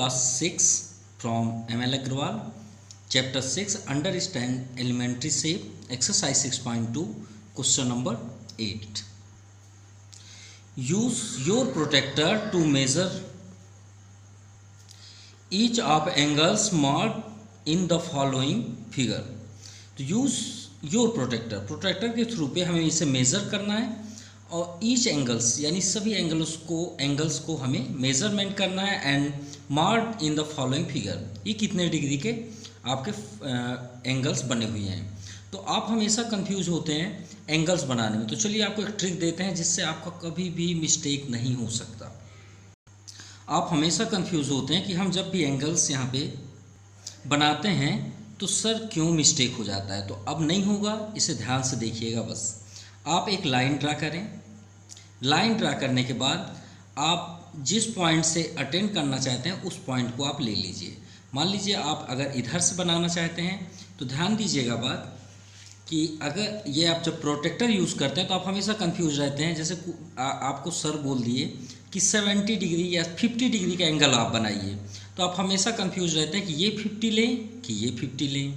class 6 from ML Agrawal, chapter 6, understand elementary shape, exercise 6.2, question number 8. Use your protractor to measure each of angles marked in the following figure. तो use your protector के through पे हमें इसे measure करना है और each angles यानी सभी एंगल्स को हमें मेज़रमेंट करना है and mark in the following figure. ये कितने डिग्री के आपके एंगल्स बने हुए हैं। तो आप हमेशा कंफ्यूज होते हैं एंगल्स बनाने में, तो चलिए आपको एक ट्रिक देते हैं जिससे आपका कभी भी मिस्टेक नहीं हो सकता। आप हमेशा कंफ्यूज होते हैं कि हम जब भी एंगल्स यहाँ पे बनाते हैं तो सर क्यों मिस्टेक हो जाता है। तो अब नहीं होगा, इसे ध्यान से देखिएगा। बस आप एक लाइन ड्रा करें। लाइन ड्रा करने के बाद आप जिस पॉइंट से अटेंड करना चाहते हैं उस पॉइंट को आप ले लीजिए। मान लीजिए आप अगर इधर से बनाना चाहते हैं तो ध्यान दीजिएगा बात कि अगर ये आप जब प्रोटेक्टर यूज़ करते हैं तो आप हमेशा कंफ्यूज रहते हैं। जैसे आपको सर बोल दिए कि 70 डिग्री या 50 डिग्री का एंगल आप बनाइए, तो आप हमेशा कंफ्यूज रहते हैं कि ये 50 लें कि ये 50 लें।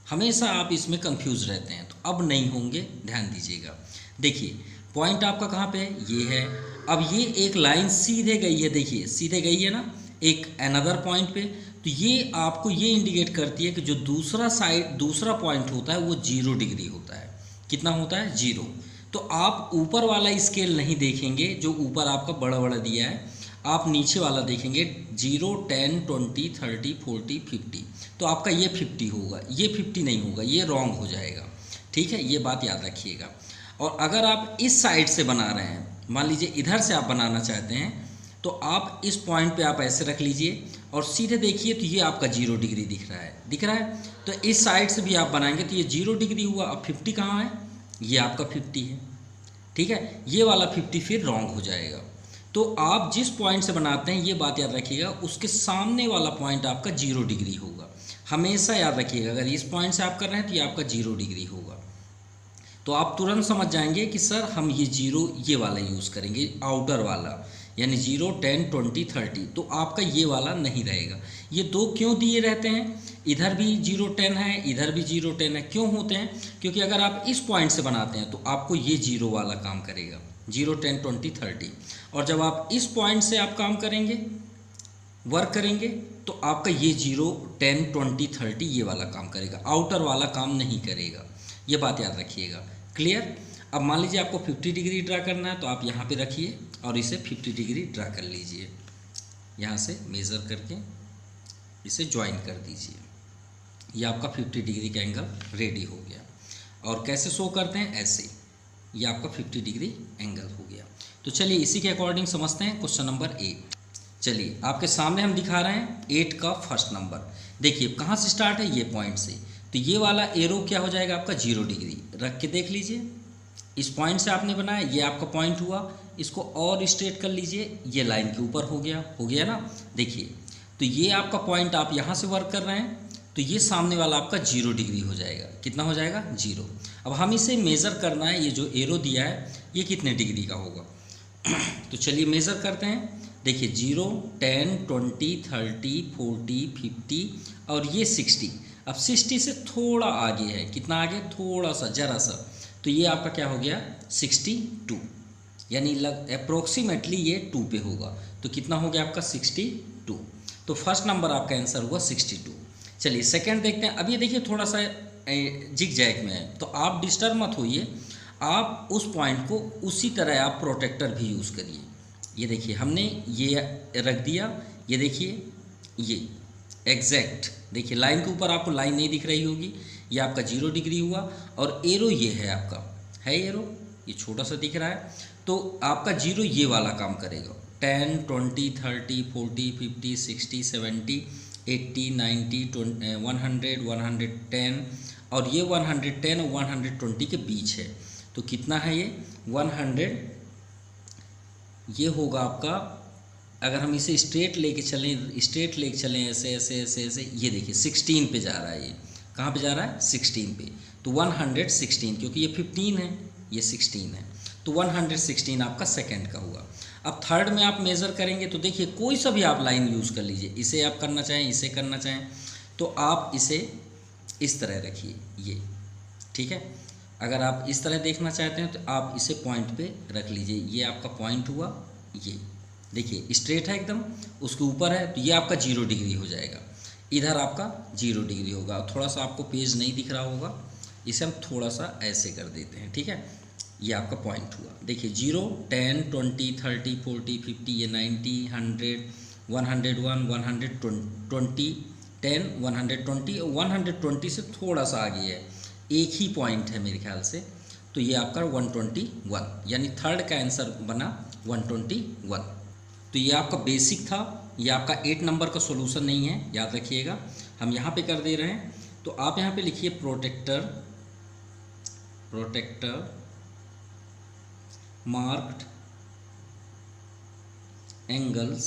हमेशा आप इसमें कंफ्यूज रहते हैं। तो अब नहीं होंगे, ध्यान दीजिएगा। देखिए पॉइंट आपका कहाँ पे है, ये है। अब ये एक लाइन सीधे गई है, देखिए सीधे गई है ना एक अनदर पॉइंट पे। तो ये आपको ये इंडिकेट करती है कि जो दूसरा पॉइंट होता है वो 0 डिग्री होता है। कितना होता है, 0। तो आप ऊपर वाला स्केल नहीं देखेंगे जो ऊपर आपका बड़ा बड़ा दिया है, आप नीचे वाला देखेंगे 0, 10, 20, 30, 40, 50। तो आपका ये 50 होगा, ये 50 नहीं होगा, ये रॉन्ग हो जाएगा। ठीक है, ये बात याद रखिएगा। और अगर आप इस साइड से बना रहे हैं, मान लीजिए इधर से आप बनाना चाहते हैं, तो आप इस पॉइंट पे आप ऐसे रख लीजिए और सीधे देखिए तो ये आपका 0 डिग्री दिख रहा है। तो इस साइड से भी आप बनाएंगे तो ये 0 डिग्री हुआ। अब 50 कहाँ है, ये आपका 50 है। ठीक है, ये वाला 50 फिर रॉन्ग हो जाएगा। तो आप जिस पॉइंट से बनाते हैं ये बात याद रखिएगा, उसके सामने वाला पॉइंट आपका 0 डिग्री होगा। हमेशा याद रखिएगा, अगर इस पॉइंट से आप कर रहे हैं तो ये आपका 0 डिग्री होगा। तो आप तुरंत समझ जाएंगे कि सर हम ये 0 ये वाला यूज़ करेंगे, आउटर वाला, यानी 0, 10, 20, 30। तो आपका ये वाला नहीं रहेगा। ये दो क्यों दिए रहते हैं, इधर भी 0, 10 है, इधर भी 0, 10 है। क्यों होते हैं, क्योंकि अगर आप इस पॉइंट से बनाते हैं तो आपको ये 0 वाला काम करेगा, 0, 10, 20, 30। और जब आप इस पॉइंट से आप काम करेंगे, वर्क करेंगे, तो आपका ये 0, 10, 20, 30 ये वाला काम करेगा, आउटर वाला काम नहीं करेगा। ये बात याद रखिएगा। क्लियर। अब मान लीजिए आपको 50 डिग्री ड्रा करना है, तो आप यहाँ पे रखिए और इसे 50 डिग्री ड्रा कर लीजिए। यहाँ से मेज़र करके इसे ज्वाइन कर दीजिए। ये आपका 50 डिग्री का एंगल रेडी हो गया। और कैसे शो करते हैं, ऐसे। ये आपका 50 डिग्री एंगल हो गया। तो चलिए इसी के अकॉर्डिंग समझते हैं क्वेश्चन नंबर 8। चलिए आपके सामने हम दिखा रहे हैं 8 का फर्स्ट नंबर। देखिए कहाँ से स्टार्ट है, ये पॉइंट से। तो ये वाला एरो क्या हो जाएगा आपका, 0 डिग्री। रख के देख लीजिए, इस पॉइंट से आपने बनाया, ये आपका पॉइंट हुआ। इसको और स्ट्रेट कर लीजिए, ये लाइन के ऊपर हो गया ना। देखिए तो ये आपका पॉइंट आप यहाँ से वर्क कर रहे हैं, तो ये सामने वाला आपका 0 डिग्री हो जाएगा। कितना हो जाएगा, 0। अब हम इसे मेज़र करना है, ये जो एरो दिया है ये कितने डिग्री का होगा। तो चलिए मेज़र करते हैं। देखिए 0, 10, 20, 30, 40, 50 और ये 60। अब 60 से थोड़ा आगे है, कितना आगे, थोड़ा सा, जरा सा। तो ये आपका क्या हो गया, 62, यानी अप्रोक्सीमेटली ये 2 पे होगा। तो कितना हो गया आपका, 62। तो फर्स्ट नंबर आपका आंसर हुआ 62। चलिए सेकंड देखते हैं। अब ये देखिए थोड़ा सा जिग जैग में है, तो आप डिस्टर्ब मत होइए। आप उस पॉइंट को उसी तरह आप प्रोटेक्टर भी यूज़ करिए। ये देखिए हमने ये रख दिया, ये देखिए ये एग्जैक्ट, देखिए लाइन के ऊपर आपको लाइन नहीं दिख रही होगी, ये आपका 0 डिग्री हुआ। और एरो ये है आपका, है एरो, ये छोटा सा दिख रहा है। तो आपका 0 ये वाला काम करेगा। 10, 20, 30, 40, 50, 60, 70, 80, 90, 100, 110 और ये 110 और 120 के बीच है। तो कितना है ये, 100। ये होगा आपका, अगर हम इसे स्ट्रेट लेके चलें ऐसे ऐसे ऐसे ऐसे, ये देखिए 16 पे जा रहा है। ये कहाँ पे जा रहा है, 16 पे। तो 116, क्योंकि ये 15 है, ये 16 है, तो 116 आपका सेकंड का हुआ। अब थर्ड में आप मेज़र करेंगे तो देखिए कोई सा भी आप लाइन यूज़ कर लीजिए, इसे आप करना चाहें, इसे करना चाहें, तो आप इसे इस तरह रखिए ये, ठीक है। अगर आप इस तरह देखना चाहते हैं तो आप इसे पॉइंट पे रख लीजिए, ये आपका पॉइंट हुआ, ये देखिए स्ट्रेट है एकदम, उसके ऊपर है तो ये आपका 0 डिग्री हो जाएगा, इधर आपका 0 डिग्री होगा। थोड़ा सा आपको पेज नहीं दिख रहा होगा, इसे हम थोड़ा सा ऐसे कर देते हैं, ठीक है। ये आपका पॉइंट हुआ, देखिए 0, 10, 20, 30, 40, 50, ये 90, 100, 101, 120, 10, 120 और 120 से थोड़ा सा आगे है, एक ही पॉइंट है मेरे ख्याल से, तो ये आपका 121, यानी थर्ड का आंसर बना 121। तो ये आपका बेसिक था, ये आपका 8 नंबर का सॉल्यूशन नहीं है, याद रखिएगा। हम यहाँ पे कर दे रहे हैं, तो आप यहाँ पे लिखिए protractor marked angles.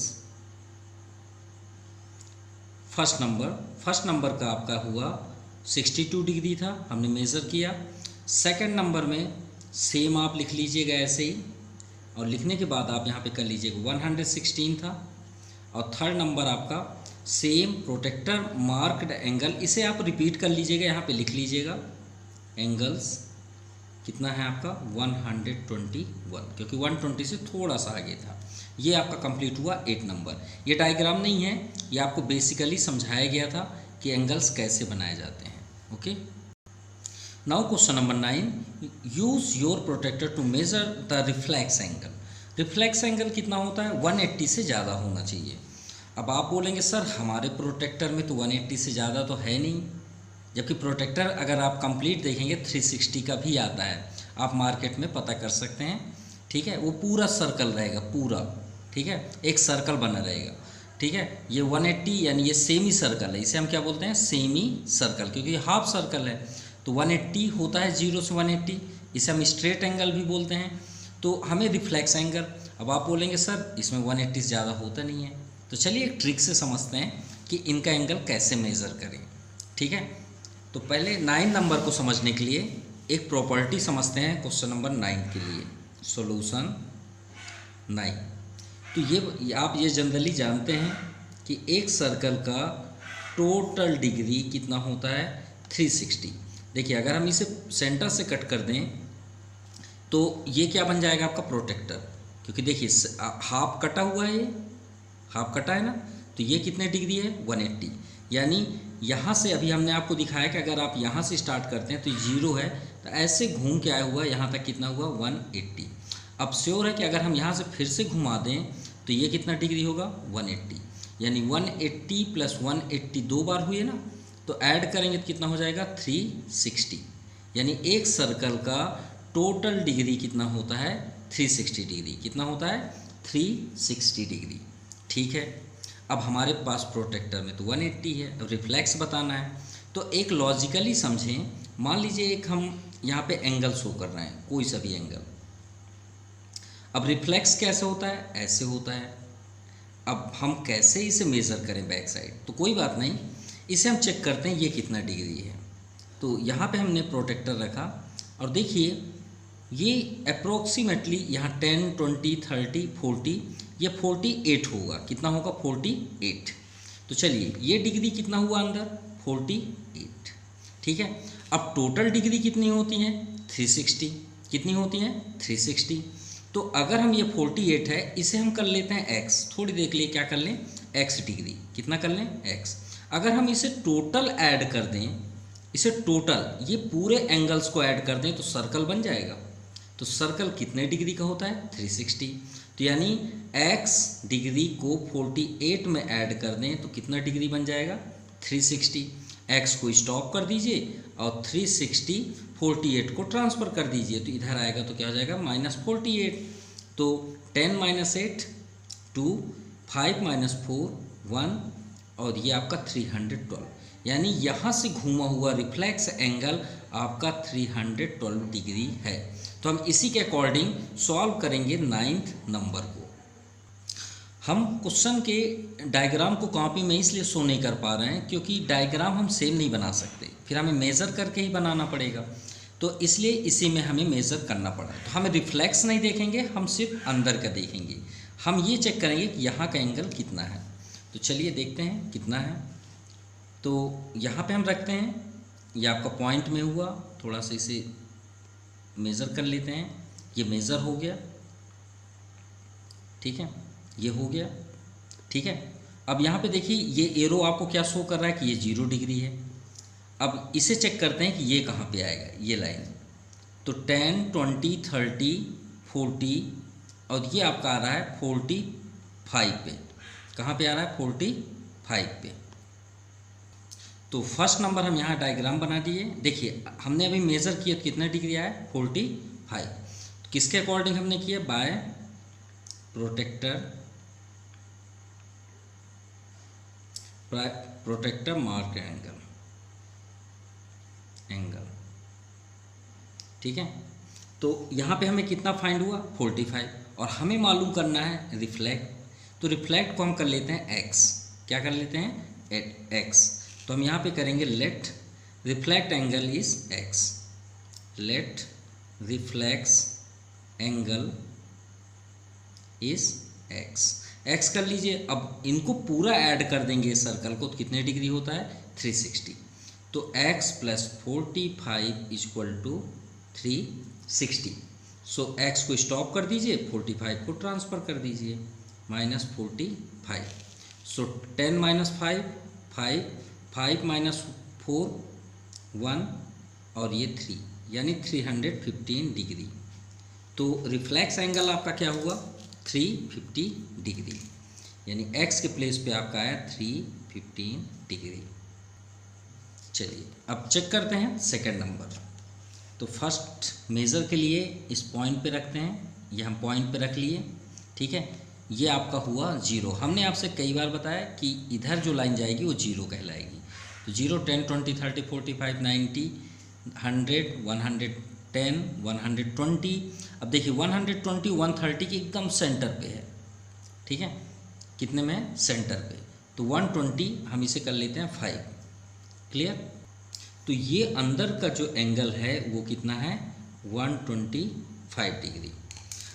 First number का आपका हुआ 62 डिग्री था, हमने मेज़र किया। सेकंड नंबर में सेम आप लिख लीजिएगा ऐसे ही, और लिखने के बाद आप यहाँ पे कर लीजिएगा 116 था। और थर्ड नंबर आपका सेम प्रोटेक्टर मार्क्ड एंगल, इसे आप रिपीट कर लीजिएगा, यहाँ पे लिख लीजिएगा एंगल्स कितना है आपका 121, क्योंकि 120 से थोड़ा सा आगे था। ये आपका कंप्लीट हुआ 8 नंबर। ये डायग्राम नहीं है, ये आपको बेसिकली समझाया गया था कि एंगल्स कैसे बनाए जाते हैं। Okay, now question number 9, use your protractor to measure the reflex angle. Reflex angle कितना होता है, 180 से ज़्यादा होना चाहिए। अब आप बोलेंगे सर हमारे प्रोटेक्टर में तो 180 से ज़्यादा तो है नहीं, जबकि प्रोटेक्टर अगर आप कंप्लीट देखेंगे 360 का भी आता है, आप मार्केट में पता कर सकते हैं, ठीक है। वो पूरा सर्कल रहेगा पूरा, ठीक है, एक सर्कल बना रहेगा, ठीक है। ये 180 यानी ये सेमी सर्कल है, इसे हम क्या बोलते हैं, सेमी सर्कल, क्योंकि हाफ सर्कल है। तो 180 होता है 0 से 180, इसे हम स्ट्रेट एंगल भी बोलते हैं। तो हमें रिफ्लेक्स एंगल, अब आप बोलेंगे सर इसमें 180 से ज़्यादा होता नहीं है, तो चलिए एक ट्रिक से समझते हैं कि इनका एंगल कैसे मेज़र करें, ठीक है। तो पहले 9 नंबर को समझने के लिए एक प्रॉपर्टी समझते हैं क्वेश्चन नंबर 9 के लिए, सॉल्यूशन 9। तो ये आप ये जनरली जानते हैं कि एक सर्कल का टोटल डिग्री कितना होता है 360। देखिए अगर हम इसे सेंटर से कट कर दें तो ये क्या बन जाएगा आपका प्रोटेक्टर, क्योंकि देखिए हाफ कटा हुआ है, ये हाफ कटा है ना, तो ये कितने डिग्री है 180। यानी यहाँ से अभी हमने आपको दिखाया कि अगर आप यहाँ से स्टार्ट करते हैं तो 0 है, तो ऐसे घूम के आया हुआ यहाँ तक कितना हुआ 180। अब श्योर है कि अगर हम यहाँ से फिर से घुमा दें तो ये कितना डिग्री होगा 180, यानी 180 प्लस 180 दो बार हुए ना, तो ऐड करेंगे तो कितना हो जाएगा 360। यानी एक सर्कल का टोटल डिग्री कितना होता है 360 डिग्री, कितना होता है 360 डिग्री, ठीक है। अब हमारे पास प्रोटेक्टर में तो 180 है, अब रिफ्लेक्स बताना है, तो एक लॉजिकली समझें। मान लीजिए एक हम यहाँ पे एंगल शो कर रहे हैं, कोई सा भी एंगल। अब रिफ्लेक्स कैसे होता है, ऐसे होता है। अब हम कैसे इसे मेज़र करें बैक साइड, तो कोई बात नहीं, इसे हम चेक करते हैं ये कितना डिग्री है। तो यहाँ पे हमने प्रोटेक्टर रखा और देखिए ये अप्रोक्सीमेटली यहाँ 10, 20, 30, 40, ये 48 होगा, कितना होगा 48। तो चलिए ये डिग्री कितना हुआ अंदर 48, ठीक है। अब टोटल डिग्री कितनी होती हैं 360, कितनी होती हैं 360। तो अगर हम ये 48 है, इसे हम कर लेते हैं x, थोड़ी देर के लिए क्या कर लें x डिग्री, कितना कर लें x। अगर हम इसे टोटल ऐड कर दें, इसे टोटल ये पूरे एंगल्स को ऐड कर दें तो सर्कल बन जाएगा। तो सर्कल कितने डिग्री का होता है 360। तो यानी x डिग्री को 48 में ऐड कर दें तो कितना डिग्री बन जाएगा 360। x को स्टॉप कर दीजिए और 360 48 को ट्रांसफ़र कर दीजिए, तो इधर आएगा तो क्या हो जाएगा -48। तो 10 - 8 2, 5 - 4 1, और ये आपका 312, यानी यहाँ से घूमा हुआ रिफ्लेक्स एंगल आपका 312 डिग्री है। तो हम इसी के अकॉर्डिंग सॉल्व करेंगे 9th नंबर को। हम क्वेश्चन के डायग्राम को कॉपी में इसलिए शो नहीं कर पा रहे हैं क्योंकि डायग्राम हम सेम नहीं बना सकते, फिर हमें मेज़र करके ही बनाना पड़ेगा, तो इसलिए इसी में हमें मेज़र करना पड़ा। तो हमें रिफ्लेक्स नहीं देखेंगे, हम सिर्फ अंदर का देखेंगे। हम ये चेक करेंगे कि यहाँ का एंगल कितना है। तो चलिए देखते हैं कितना है। तो यहाँ पे हम रखते हैं, ये आपका पॉइंट में हुआ, थोड़ा सा इसे मेज़र कर लेते हैं। ये मेज़र हो गया, ठीक है, ये हो गया, ठीक है। अब यहाँ पे देखिए ये एरो आपको क्या शो कर रहा है कि ये 0 डिग्री है। अब इसे चेक करते हैं कि ये कहाँ पे आएगा, ये लाइन। तो 10, 20, 30, 40 और ये आपका आ रहा है 45 पे। कहाँ पे आ रहा है? 45 पे। तो फर्स्ट नंबर हम यहाँ डायग्राम बना दिए। देखिए हमने अभी मेज़र किया तो कितना डिग्री आया? 45। तो किसके अकॉर्डिंग हमने किया? बाय प्रोटेक्टर मार्क एंगल, ठीक है। तो यहाँ पे हमें कितना फाइंड हुआ? 45। और हमें मालूम करना है रिफ्लेक्ट। तो रिफ्लेक्ट को हम कर लेते हैं x। क्या कर लेते हैं? At x। तो हम यहाँ पे करेंगे let reflect angle is x। Let reflex angle is x कर लीजिए। अब इनको पूरा ऐड कर देंगे सर्कल को, तो कितने डिग्री होता है? 360। तो x + 45 = 360। सो x को स्टॉप कर दीजिए, 45 को ट्रांसफ़र कर दीजिए, -45। सो 10 - 5 5, 5 - 4 1 और ये 3, यानी 315 डिग्री। तो रिफ्लेक्स एंगल आपका क्या हुआ? 350 डिग्री, यानी x के प्लेस पे आपका आया 315 डिग्री। चलिए अब चेक करते हैं सेकंड नंबर। तो फर्स्ट मेज़र के लिए इस पॉइंट पे रखते हैं, ये हम पॉइंट पे रख लिए, ठीक है। ये आपका हुआ 0। हमने आपसे कई बार बताया कि इधर जो लाइन जाएगी वो 0 कहलाएगी। तो 0, 10, 20, 30, 45, 90, 100, 110, 120। अब देखिए 120, 130 के एकदम सेंटर पे है, ठीक है। कितने में? सेंटर पे। तो 120 हम इसे कर लेते हैं 5। क्लियर? तो ये अंदर का जो एंगल है वो कितना है? 125 डिग्री।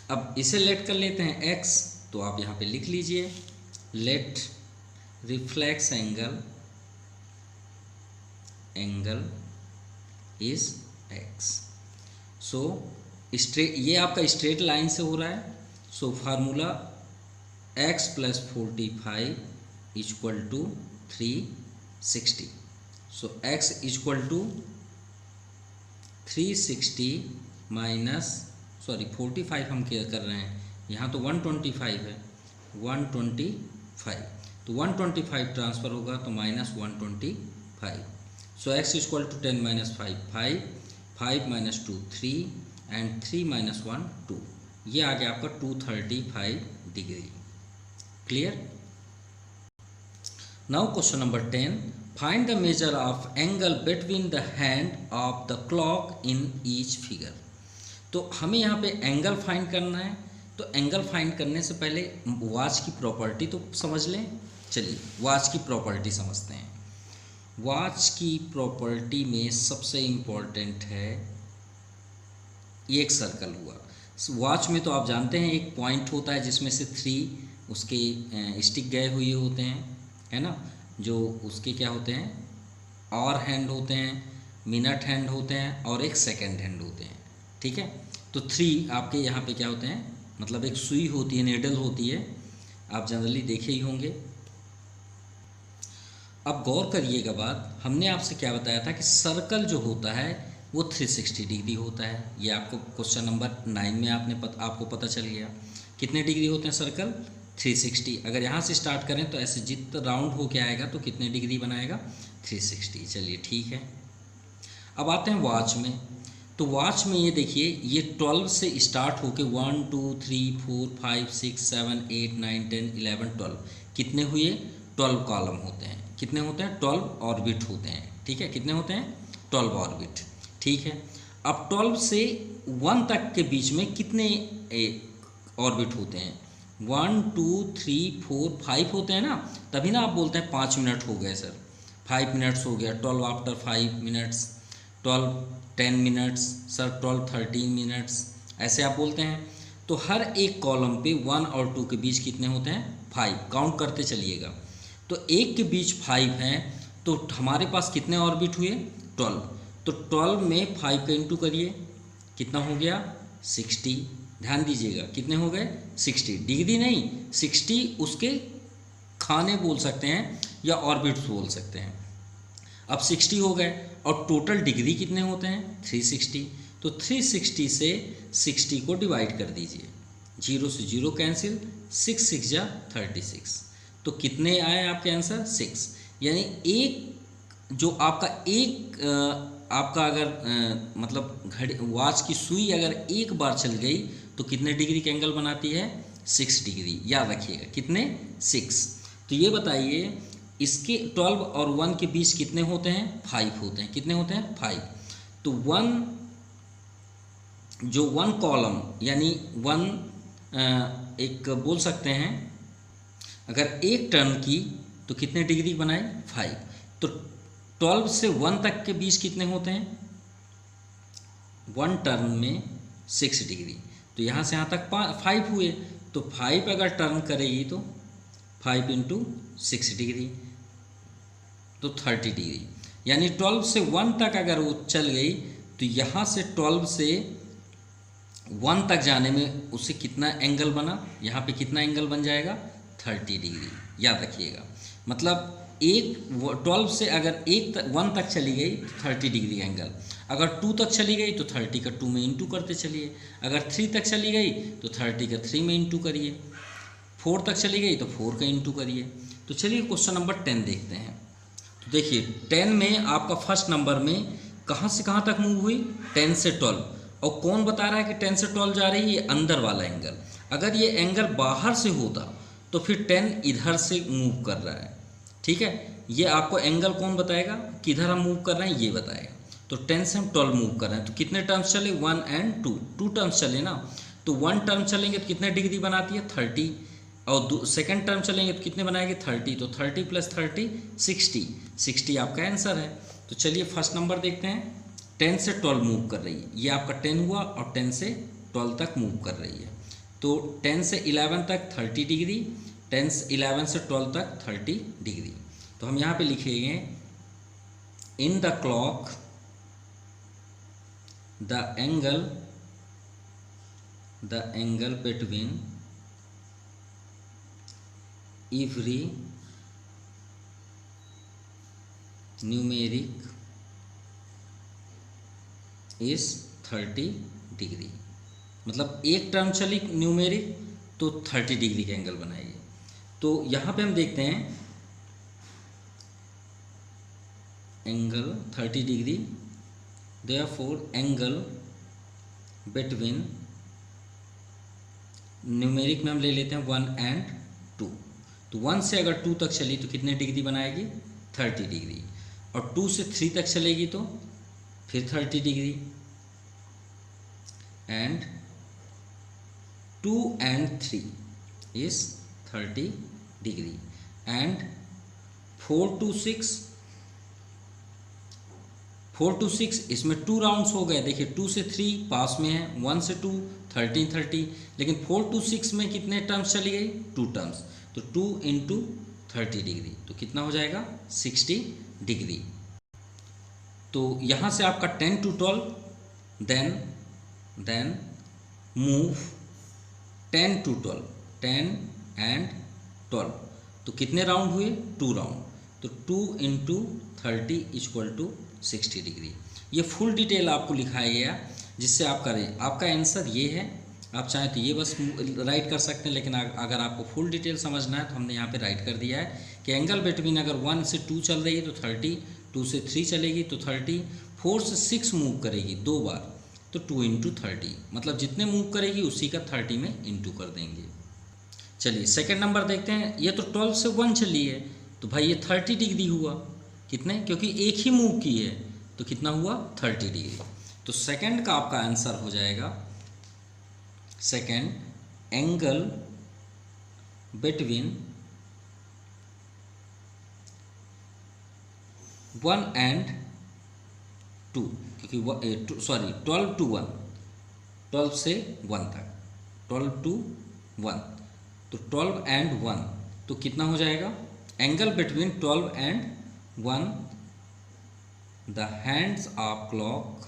अब इसे लेट कर लेते हैं x। तो आप यहाँ पे लिख लीजिए let reflex angle is x। So straight, ये आपका स्ट्रेट लाइन से हो रहा है। So formula x + 45 = 360। So x = 360 45 हम क्या कर रहे हैं, यहाँ तो 125 है, 125। तो 125 ट्रांसफ़र होगा तो -125। सो x = 10 - 5 5, 5 - 2 3 एंड 3 - 1 2। ये आ गया आपका 235 degree. Clear? Now question number 10। Find the measure of angle between the hand of the clock in each figure. तो हमें यहाँ पे एंगल फाइंड करना है। तो एंगल फाइंड करने से पहले वॉच की प्रॉपर्टी तो समझ लें। चलिए वॉच की प्रॉपर्टी समझते हैं। वॉच की प्रॉपर्टी में सबसे इम्पोर्टेंट है एक सर्कल हुआ। वॉच में तो आप जानते हैं एक पॉइंट होता है जिसमें से 3 उसके स्टिक गए हुए होते हैं, है ना, जो उसके क्या होते हैं, आवर हैंड होते हैं, मिनट हैंड होते हैं और एक सेकंड हैंड होते हैं, ठीक है। तो 3 आपके यहाँ पे क्या होते हैं, मतलब एक सुई होती है, नीडल होती है, आप जनरली देखे ही होंगे। अब गौर करिएगा बात, हमने आपसे क्या बताया था कि सर्कल जो होता है वो 360 डिग्री होता है। ये आपको क्वेश्चन नंबर 9 में आपको पता चल गया। कितने डिग्री होते हैं सर्कल? 360। अगर यहाँ से स्टार्ट करें तो ऐसे जितना राउंड हो के आएगा तो कितने डिग्री बनाएगा? 360। चलिए ठीक है। अब आते हैं वॉच में। तो वॉच में ये देखिए, ये 12 से स्टार्ट होके 1 2 3 4 5 6 7 8 9 10 11 12 कितने हुए? 12 कॉलम होते हैं। कितने होते हैं? 12 ऑर्बिट होते हैं, ठीक है। कितने होते हैं? 12 ऑर्बिट, ठीक है। अब 12 से 1 तक के बीच में कितने ऑर्बिट होते हैं? 1 2 3 4 5 होते हैं ना, तभी ना आप बोलते हैं 5 मिनट हो गए सर, 5 मिनट्स हो गया, 12 after 5 minutes, 12 10 minutes sir, 12 13 minutes, ऐसे आप बोलते हैं। तो हर एक कॉलम पे 1 और 2 के बीच कितने होते हैं 5, काउंट करते चलिएगा। तो एक के बीच 5 हैं तो हमारे पास कितने ऑर्बिट हुए 12। तो 12 में 5 का इंटू करिए, कितना हो गया 60। ध्यान दीजिएगा कितने हो गए 60, डिग्री नहीं 60 उसके खाने बोल सकते हैं या ऑर्बिट्स बोल सकते हैं। अब 60 हो गए और टोटल डिग्री कितने होते हैं 360। तो 360 से 60 को डिवाइड कर दीजिए, 0 से 0 कैंसिल, 6 6 जा 36। तो कितने आए आपके आंसर 6। यानी एक जो आपका आपका अगर मतलब घड़ी वॉच की सुई अगर एक बार चल गई तो कितने डिग्री का एंगल बनाती है 6 डिग्री। याद रखिएगा कितने 6। तो ये बताइए इसके 12 और 1 के बीच कितने होते हैं 5 होते हैं। कितने होते हैं 5। तो 1 कॉलम यानी 1 एक बोल सकते हैं अगर एक टर्न की तो कितने डिग्री बनाए 5। तो 12 से 1 तक के बीच कितने होते हैं 1 टर्न में 6 डिग्री। तो यहाँ से यहाँ तक 5 हुए। तो 5 अगर टर्न करेगी तो 5 इंटू 6 डिग्री तो 30 डिग्री। यानी 12 से 1 तक अगर वो चल गई तो यहाँ से 12 से 1 तक जाने में उसे कितना एंगल बना, यहाँ पे कितना एंगल बन जाएगा 30 डिग्री। याद रखिएगा मतलब 12 से अगर 1 तक चली गई तो 30 डिग्री एंगल, अगर 2 तक चली गई तो 30 का 2 में इंटू करते चलिए, अगर 3 तक चली गई तो 30 का 3 में इंटू करिए, 4 तक चली गई तो 4 का इंटू करिए। तो चलिए क्वेश्चन नंबर 10 देखते हैं। तो देखिए 10 में आपका फर्स्ट नंबर में कहाँ से कहाँ तक मूव हुई 10 से 12, और कौन बता रहा है कि 10 से 12 जा रही है, ये अंदर वाला एंगल। अगर ये एंगल बाहर से होता तो फिर 10 इधर से मूव कर रहा है, ठीक है। ये आपको एंगल कौन बताएगा किधर हम मूव कर रहे हैं ये बताएगा। तो 10 से हम 12 मूव कर रहे हैं तो कितने टर्म्स चले 1 एंड 2 टर्म्स चले ना। तो 1 टर्म चलेंगे तो कितने डिग्री बनाती है 30, और सेकंड टर्म चलेंगे तो कितने बनाएंगे 30। तो 30 + 30 60 आपका आंसर है। तो चलिए फर्स्ट नंबर देखते हैं। 10 से 12 मूव कर रही है, ये आपका 10 हुआ और 10 से 12 तक मूव कर रही है। तो 10 से 11 तक 30 डिग्री, 11 से 12 तक 30 डिग्री। तो हम यहाँ पे लिखेंगे in the clock the angle between every numeric is 30 degree. मतलब एक टर्म चली न्यूमेरिक तो 30 डिग्री का एंगल बनाएगी। तो यहाँ पे हम देखते हैं angle 30 degree, therefore angle between numeric में हम ले लेते हैं 1 एंड 2। तो 1 से अगर 2 तक चली तो कितने डिग्री बनाएगी 30 डिग्री, और 2 से 3 तक चलेगी तो फिर 30 degree, and 2 and 3 is 30 degree, and 4 to 6 इसमें 2 राउंड्स हो गए। देखिए 2 से 3 पास में है, 1 से 2 30, लेकिन 4 to 6 में कितने टर्म्स चली गई 2 टर्म्स। तो 2 × 30 डिग्री तो कितना हो जाएगा 60 डिग्री। तो यहाँ से आपका 10 to 12, then move 10 to 12, 10 and 12। तो कितने राउंड हुए 2 राउंड। तो 2 × 30 = 60 डिग्री। ये फुल डिटेल आपको लिखाया गया जिससे आप करें। आपका आंसर ये है, आप चाहें तो ये बस राइट कर सकते हैं, लेकिन अगर आपको फुल डिटेल समझना है तो हमने यहाँ पे राइट कर दिया है कि एंगल बिटवीन अगर 1 से 2 चल रही है तो 30, 2 से 3 चलेगी तो 30, 4 से 6 मूव करेगी 2 बार तो 2 × 30, मतलब जितने मूव करेगी उसी का 30 में इंटू कर देंगे। चलिए सेकेंड नंबर देखते हैं। ये तो 12 से 1 चली है तो भाई ये 30 डिग्री हुआ, कितने, क्योंकि एक ही मूव की है तो कितना हुआ 30 डिग्री। तो सेकंड का आपका आंसर हो जाएगा सेकंड एंगल बिटवीन 1 and 2, क्योंकि 12 to 1, 12 से 1 तक 12 to 1, तो 12 and 1 तो कितना हो जाएगा? Angle between 12 and 1, the hands of clock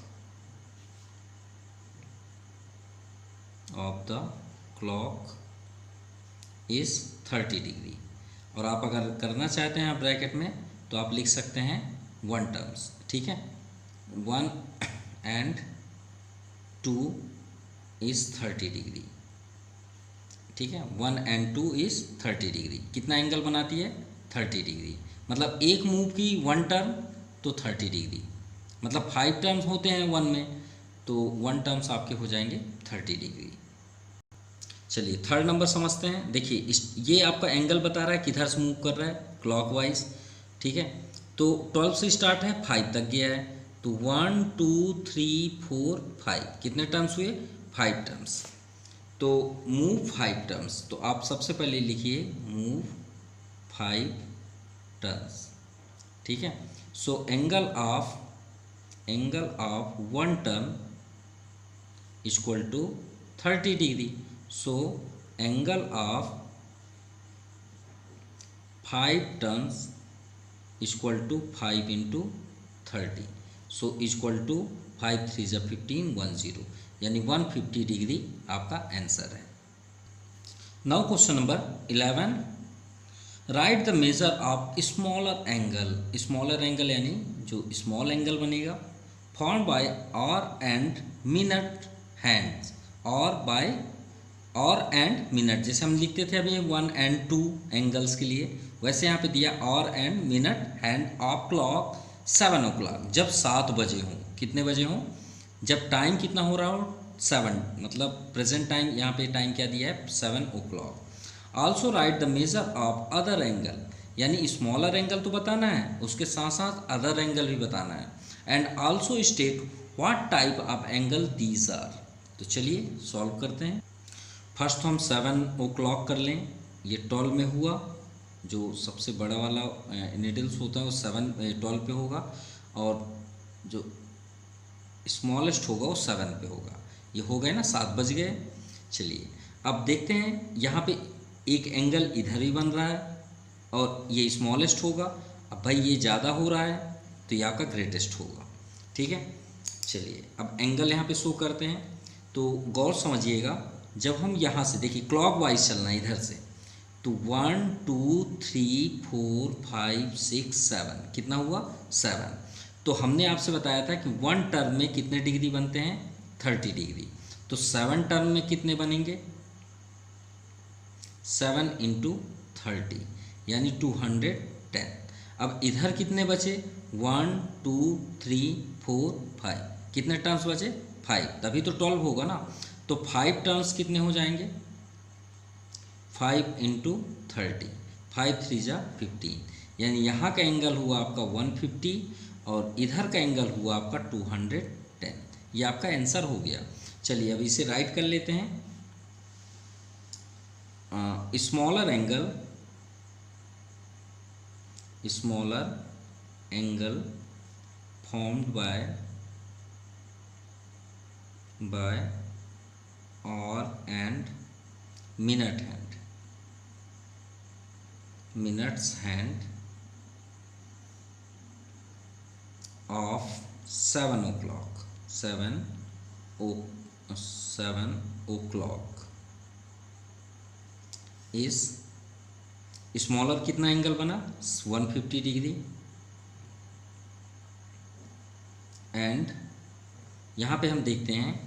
is 30 degree. और आप अगर करना चाहते हैं ब्रैकेट में तो आप लिख सकते हैं 1 टर्म्स, ठीक है। 1 and 2 इज़ 30 डिग्री, ठीक है। 1 and 2 इज़ 30 डिग्री। कितना एंगल बनाती है? 30 डिग्री। मतलब एक मूव की 1 टर्म तो 30 डिग्री, मतलब 5 टर्म्स होते हैं 1 में, तो 1 टर्म्स आपके हो जाएंगे 30 डिग्री। चलिए थर्ड नंबर समझते हैं। देखिए ये आपका एंगल बता रहा है किधर से मूव कर रहा है, क्लॉकवाइज, ठीक है। तो 12 से स्टार्ट है, 5 तक गया है, तो 1 2 3 4 5 कितने टर्म्स हुए? 5 टर्म्स। तो मूव 5 टर्म्स, तो आप सबसे पहले लिखिए मूव 5 टर्म्स, ठीक है। So angle of 1 term equal to 30 degree. So angle of 5 turns equal to 5 into 30, so equal to 5 3 जा 15 10, यानी 150 डिग्री आपका आंसर है। Now question number 11, right the measure of smaller angle. Smaller angle यानी जो small angle बनेगा form by और and minute hands, और and minute, जैसे हम लिखते थे अभी 1 and 2 एंगल्स के लिए, वैसे यहाँ पे दिया और and minute hand of clock 7 o'clock, जब 7 बजे हों। कितने बजे हों? जब टाइम कितना हो रहा हो? 7, मतलब प्रेजेंट टाइम, यहाँ पे टाइम क्या दिया है? 7 o'clock। Also right the measure of other angle, यानी स्मॉलर एंगल तो बताना है, उसके साथ साथ अदर एंगल भी बताना है। And also state what type of angle these are. तो चलिए सॉल्व करते हैं। फर्स्ट हम 7 o'clock कर लें, ये 12 में हुआ, जो सबसे बड़ा वाला निडल्स होता है वो 12 पे होगा, और जो स्मॉलेस्ट होगा वो 7 पे होगा। ये हो गए ना, 7 बज गए। चलिए अब देखते हैं, यहाँ पे एक एंगल इधर भी बन रहा है और ये स्मॉलेस्ट होगा। अब भाई ये ज़्यादा हो रहा है तो ये आपका ग्रेटेस्ट होगा, ठीक है। चलिए अब एंगल यहाँ पे शो करते हैं, तो गौर समझिएगा। जब हम यहाँ से देखिए क्लॉकवाइज चलना है इधर से, तो 1 2 3 4 5 6 7 कितना हुआ? 7। तो हमने आपसे बताया था कि 1 टर्म में कितने डिग्री बनते हैं? 30 डिग्री। तो 7 टर्म में कितने बनेंगे? 7 into 30 यानी 210। अब इधर कितने बचे? 1 2 3 4 5 कितने टर्म्स बचे? 5, तभी तो 12 होगा ना। तो 5 टर्म्स कितने हो जाएंगे? 5 into 30, 5 3 जा 15, यानी यहाँ का एंगल हुआ आपका 150 और इधर का एंगल हुआ आपका 210। ये आपका आंसर हो गया। चलिए अब इसे राइट कर लेते हैं। स्मॉलर एंगल फॉर्म्ड बाय और and minutes hand of 7 o'clock, 7 o'clock is smaller कितना एंगल बना? 150 डिग्री। एंड यहाँ पे हम देखते हैं,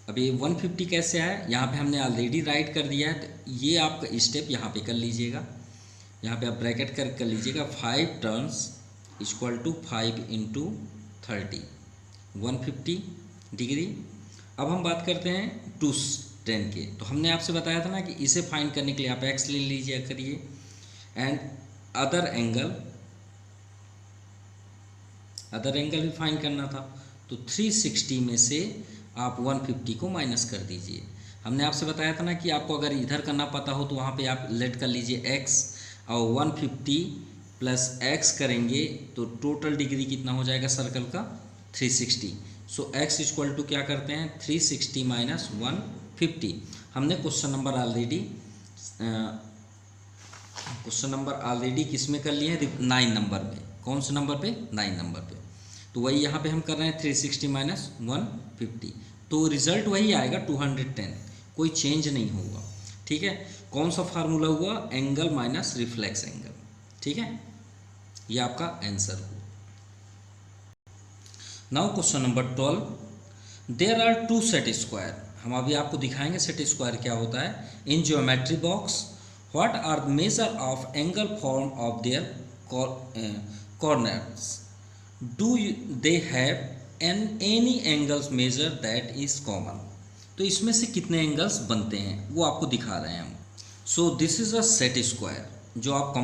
अभी 150 कैसे आया? यहाँ पे हमने ऑलरेडी राइट कर दिया है, तो ये आपका स्टेप यहाँ पे कर लीजिएगा। यहाँ पे आप ब्रैकेट कर लीजिएगा। 5 turns equal to 5 into 30, 150 degree. अब हम बात करते हैं 210 के। तो हमने आपसे बताया था ना कि इसे फाइंड करने के लिए आप x ले लीजिए करिए, एंड अदर एंगल भी फाइंड करना था। तो 360 में से आप 150 को माइनस कर दीजिए। हमने आपसे बताया था ना कि आपको अगर इधर का ना पता हो तो वहाँ पे आप लेट कर लीजिए x, और 150 प्लस x करेंगे तो टोटल डिग्री कितना हो जाएगा सर्कल का? 360। सो x इक्वल टू क्या करते हैं? 360 माइनस 150। 50। हमने क्वेश्चन नंबर ऑलरेडी किस में कर लिए हैं, 9 नंबर पे। कौन से नंबर पे, 9 नंबर पे। तो वही यहाँ पे हम कर रहे हैं 360 माइनस 150, तो रिजल्ट वही आएगा 210, कोई चेंज नहीं होगा। ठीक है, कौन सा फार्मूला हुआ, एंगल माइनस रिफ्लेक्स एंगल। ठीक है, ये आपका आंसर हुआ। Now question number 12, there are 2 set square. हम अभी आपको दिखाएंगे सेट स्क्वायर क्या होता है। In geometry box what are the measure of angle form of their corners, do they have any angles measure that is common. तो इसमें से कितने एंगल्स बनते हैं वो आपको दिखा रहे हैं हम। So this is a set square, जो आप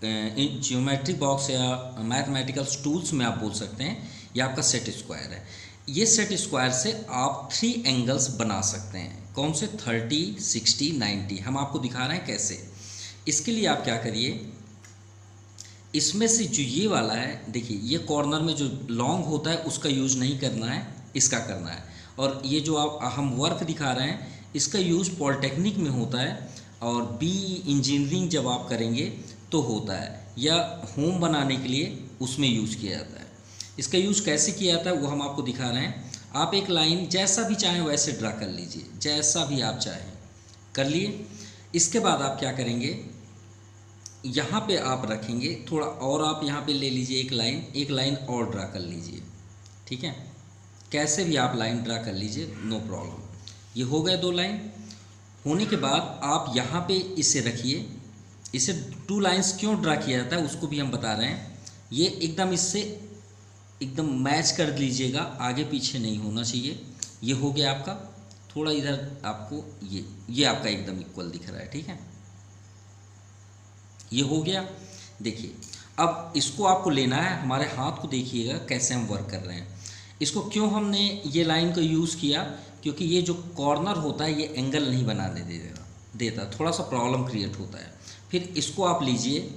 ज्योमेट्रिक बॉक्स या मैथमेटिकल टूल्स में आप बोल सकते हैं, ये आपका सेट स्क्वायर है। ये सेट स्क्वायर से आप 3 एंगल्स बना सकते हैं। कौन से, 30, 60, 90। हम आपको दिखा रहे हैं कैसे। इसके लिए आप क्या करिए, इसमें से जो ये वाला है, देखिए ये कॉर्नर में जो लॉन्ग होता है उसका यूज़ नहीं करना है, इसका करना है। और ये जो हम वर्क दिखा रहे हैं, इसका यूज़ पॉलिटेक्निक में होता है और इंजीनियरिंग जब आप करेंगे तो होता है, या होम बनाने के लिए उसमें यूज़ किया जाता है। इसका यूज़ कैसे किया जाता है वो हम आपको दिखा रहे हैं। आप एक लाइन जैसा भी चाहें वैसे ड्रा कर लीजिए, जैसा भी आप चाहें कर लिए। इसके बाद आप क्या करेंगे, यहाँ पे आप रखेंगे थोड़ा और, आप यहाँ पे ले लीजिए एक लाइन और ड्रा कर लीजिए। ठीक है, कैसे भी आप लाइन ड्रा कर लीजिए, नो प्रॉब्लम। ये हो गए 2 लाइन। होने के बाद आप यहाँ पे इसे रखिए। इसे 2 लाइंस क्यों ड्रा किया जाता है उसको भी हम बता रहे हैं। ये एकदम इससे एकदम मैच कर लीजिएगा, आगे पीछे नहीं होना चाहिए। ये हो गया आपका, थोड़ा इधर आपको ये आपका एकदम इक्वल दिख रहा है। ठीक है, ये हो गया। देखिए अब इसको आपको लेना है, हमारे हाथ को देखिएगा कैसे हम वर्क कर रहे हैं। इसको क्यों हमने ये लाइन का यूज़ किया, क्योंकि ये जो कॉर्नर होता है ये एंगल नहीं बनाने देता, थोड़ा सा प्रॉब्लम क्रिएट होता है। फिर इसको आप लीजिए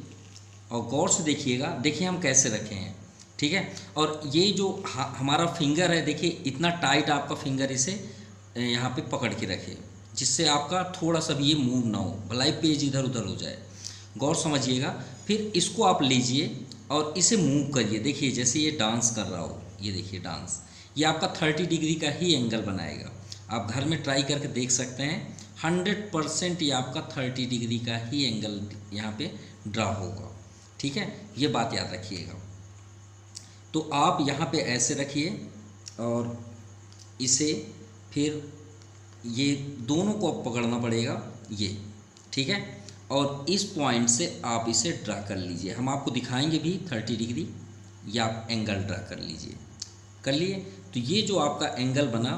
और गौर से देखिएगा, देखिए हम कैसे रखे हैं। ठीक है, और ये जो हमारा फिंगर है, देखिए इतना टाइट आपका फिंगर इसे यहाँ पे पकड़ के रखे, जिससे आपका थोड़ा सा भी ये मूव ना हो, भलाई पेज इधर उधर हो जाए। गौर समझिएगा। फिर इसको आप लीजिए और इसे मूव करिए। देखिए जैसे ये डांस कर रहा हो, ये देखिए डांस, ये आपका 30 डिग्री का ही एंगल बनाएगा। आप घर में ट्राई करके देख सकते हैं, 100% ये आपका 30 डिग्री का ही एंगल यहाँ पे ड्रा होगा। ठीक है, ये बात याद रखिएगा। तो आप यहाँ पे ऐसे रखिए और इसे फिर ये दोनों को आप पकड़ना पड़ेगा, ये। ठीक है, और इस पॉइंट से आप इसे ड्रा कर लीजिए। हम आपको दिखाएंगे भी 30 डिग्री, या आप एंगल ड्रा कर लीजिए। कर लिए, तो ये जो आपका एंगल बना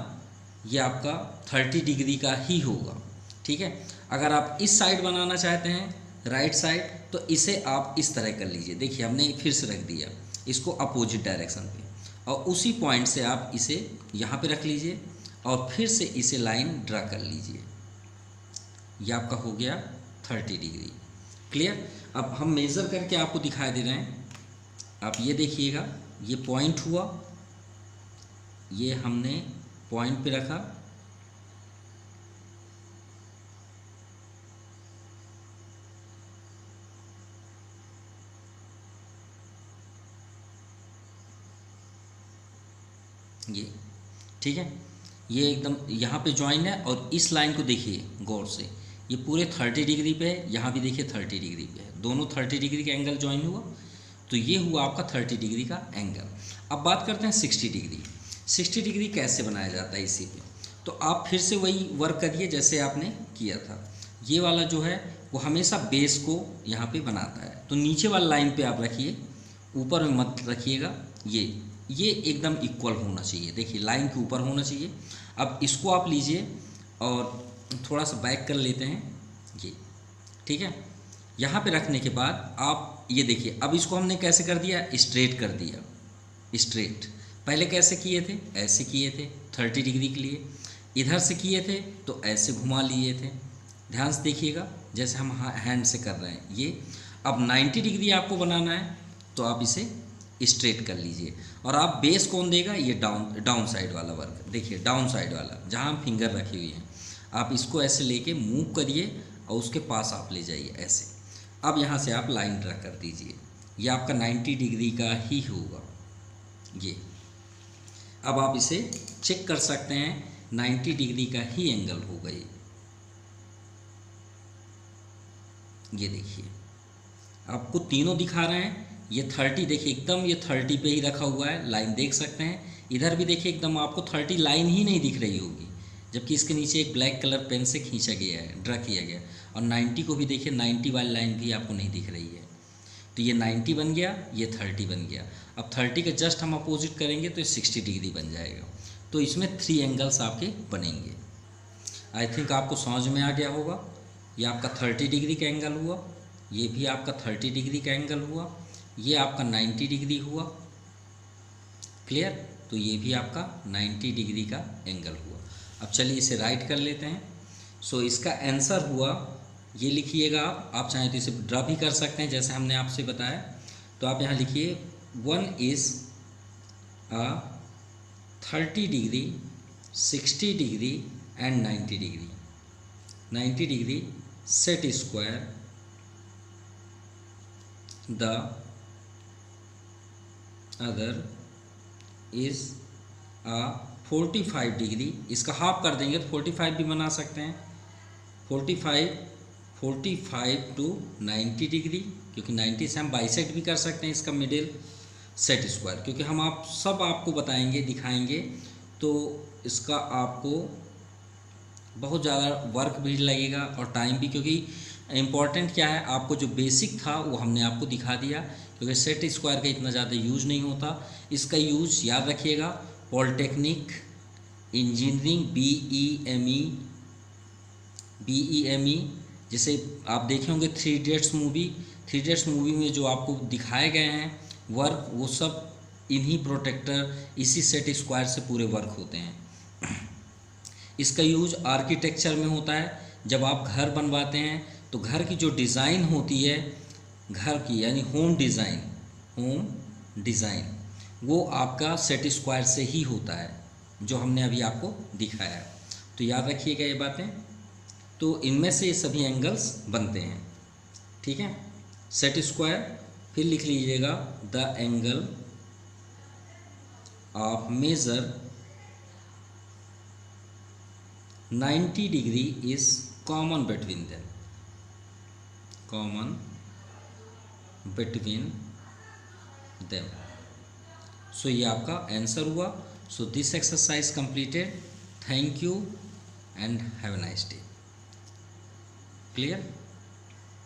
ये आपका 30 डिग्री का ही होगा। ठीक है, अगर आप इस साइड बनाना चाहते हैं, राइट साइड, तो इसे आप इस तरह कर लीजिए। देखिए हमने फिर से रख दिया इसको अपोजिट डायरेक्शन पे, और उसी पॉइंट से आप इसे यहाँ पे रख लीजिए और फिर से इसे लाइन ड्रा कर लीजिए। ये आपका हो गया 30 डिग्री। क्लियर। अब हम मेज़र करके आपको दिखा दे रहे हैं। आप ये देखिएगा, ये पॉइंट हुआ, ये हमने पॉइंट पे रखा, ये। ठीक है, ये एकदम यहाँ पे ज्वाइन है, और इस लाइन को देखिए गौर से, ये पूरे 30 डिग्री पे है, यहाँ भी देखिए 30 डिग्री पे है, दोनों 30 डिग्री का एंगल ज्वाइन हुआ। तो ये हुआ आपका 30 डिग्री का एंगल। अब बात करते हैं 60 डिग्री। 60 डिग्री कैसे बनाया जाता है इसी पे। तो आप फिर से वही वर्क करिए जैसे आपने किया था। ये वाला जो है वो हमेशा बेस को यहाँ पे बनाता है, तो नीचे वाला लाइन पे आप रखिए, ऊपर में मत रखिएगा। ये एकदम इक्वल होना चाहिए, देखिए लाइन के ऊपर होना चाहिए। अब इसको आप लीजिए और थोड़ा सा बैक कर लेते हैं, ये। ठीक है, यहाँ पे रखने के बाद आप ये देखिए, अब इसको हमने कैसे कर दिया, स्ट्रेट कर दिया, स्ट्रेट। पहले कैसे किए थे, ऐसे किए थे 30 डिग्री के लिए, इधर से किए थे तो ऐसे घुमा लिए थे। ध्यान से देखिएगा जैसे हम हैंड से कर रहे हैं ये। अब 90 डिग्री आपको बनाना है तो आप इसे स्ट्रेट कर लीजिए। और आप बेस कौन देगा, ये डाउन साइड वाला वर्क, देखिए डाउन साइड वाला जहाँ हम फिंगर रखी हुई हैं। आप इसको ऐसे लेके मूव करिए और उसके पास आप ले जाइए ऐसे। अब यहाँ से आप लाइन ड्रा कर दीजिए, ये आपका 90 डिग्री का ही होगा ये। अब आप इसे चेक कर सकते हैं, 90 डिग्री का ही एंगल होगा ये देखिए आपको तीनों दिखा रहे हैं। ये 30 देखिए एकदम ये 30 पे ही रखा हुआ है, लाइन देख सकते हैं। इधर भी देखिए एकदम आपको 30 लाइन ही नहीं दिख रही होगी, जबकि इसके नीचे एक ब्लैक कलर पेन से खींचा गया है, ड्रा किया गया। और 90 को भी देखिए 90 वाली लाइन भी आपको नहीं दिख रही है। तो ये 90 बन गया, ये 30 बन गया। अब 30 के जस्ट हम अपोजिट करेंगे तो ये 60 डिग्री बन जाएगा। तो इसमें 3 एंगल्स आपके बनेंगे। आई थिंक आपको समझ में आ गया होगा। ये आपका 30 डिग्री का एंगल हुआ, ये भी आपका 30 डिग्री का एंगल हुआ, ये आपका 90 डिग्री हुआ। क्लियर? तो ये भी आपका 90 डिग्री का एंगल हुआ। अब चलिए इसे राइट कर लेते हैं। सो इसका आंसर हुआ, ये लिखिएगा आप चाहें तो इसे ड्रा भी कर सकते हैं जैसे हमने आपसे बताया। तो आप यहाँ लिखिए 1 is 30 degree, 60 degree and 90 degree. 90 degree set square the other is 45 degree. इसका हाफ कर देंगे तो 45 भी बना सकते हैं। 45 टू 90 डिग्री, क्योंकि 90 से हम बाइसेक्ट भी कर सकते हैं इसका मिडिल। सेट स्क्वायर, क्योंकि हम आपको बताएंगे, दिखाएंगे, तो इसका आपको बहुत ज़्यादा वर्क भी लगेगा और टाइम भी, क्योंकि इम्पॉर्टेंट क्या है, आपको जो बेसिक था वो हमने आपको दिखा दिया। क्योंकि सेट स्क्वायर का इतना ज़्यादा यूज़ नहीं होता। इसका यूज़ याद रखिएगा, पॉलिटेक्निक, इंजीनियरिंग, BEME, जैसे आप देखे होंगे 3 इडियट्स मूवी में जो आपको दिखाए गए हैं वर्क, वो सब इन्हीं प्रोटेक्टर, इसी सेट स्क्वायर से पूरे वर्क होते हैं। इसका यूज आर्किटेक्चर में होता है। जब आप घर बनवाते हैं तो घर की जो डिज़ाइन होती है घर की, यानी होम डिज़ाइन, वो आपका सेट स्क्वायर से ही होता है, जो हमने अभी आपको दिखाया। तो याद रखिएगा ये बातें। तो इनमें से ये सभी एंगल्स बनते हैं, ठीक है। सेट स्क्वायर, फिर लिख लीजिएगा the angle of measure 90 degree is common between them. So ये आपका आंसर हुआ। So this exercise completed. Thank you and have a nice day. Clear?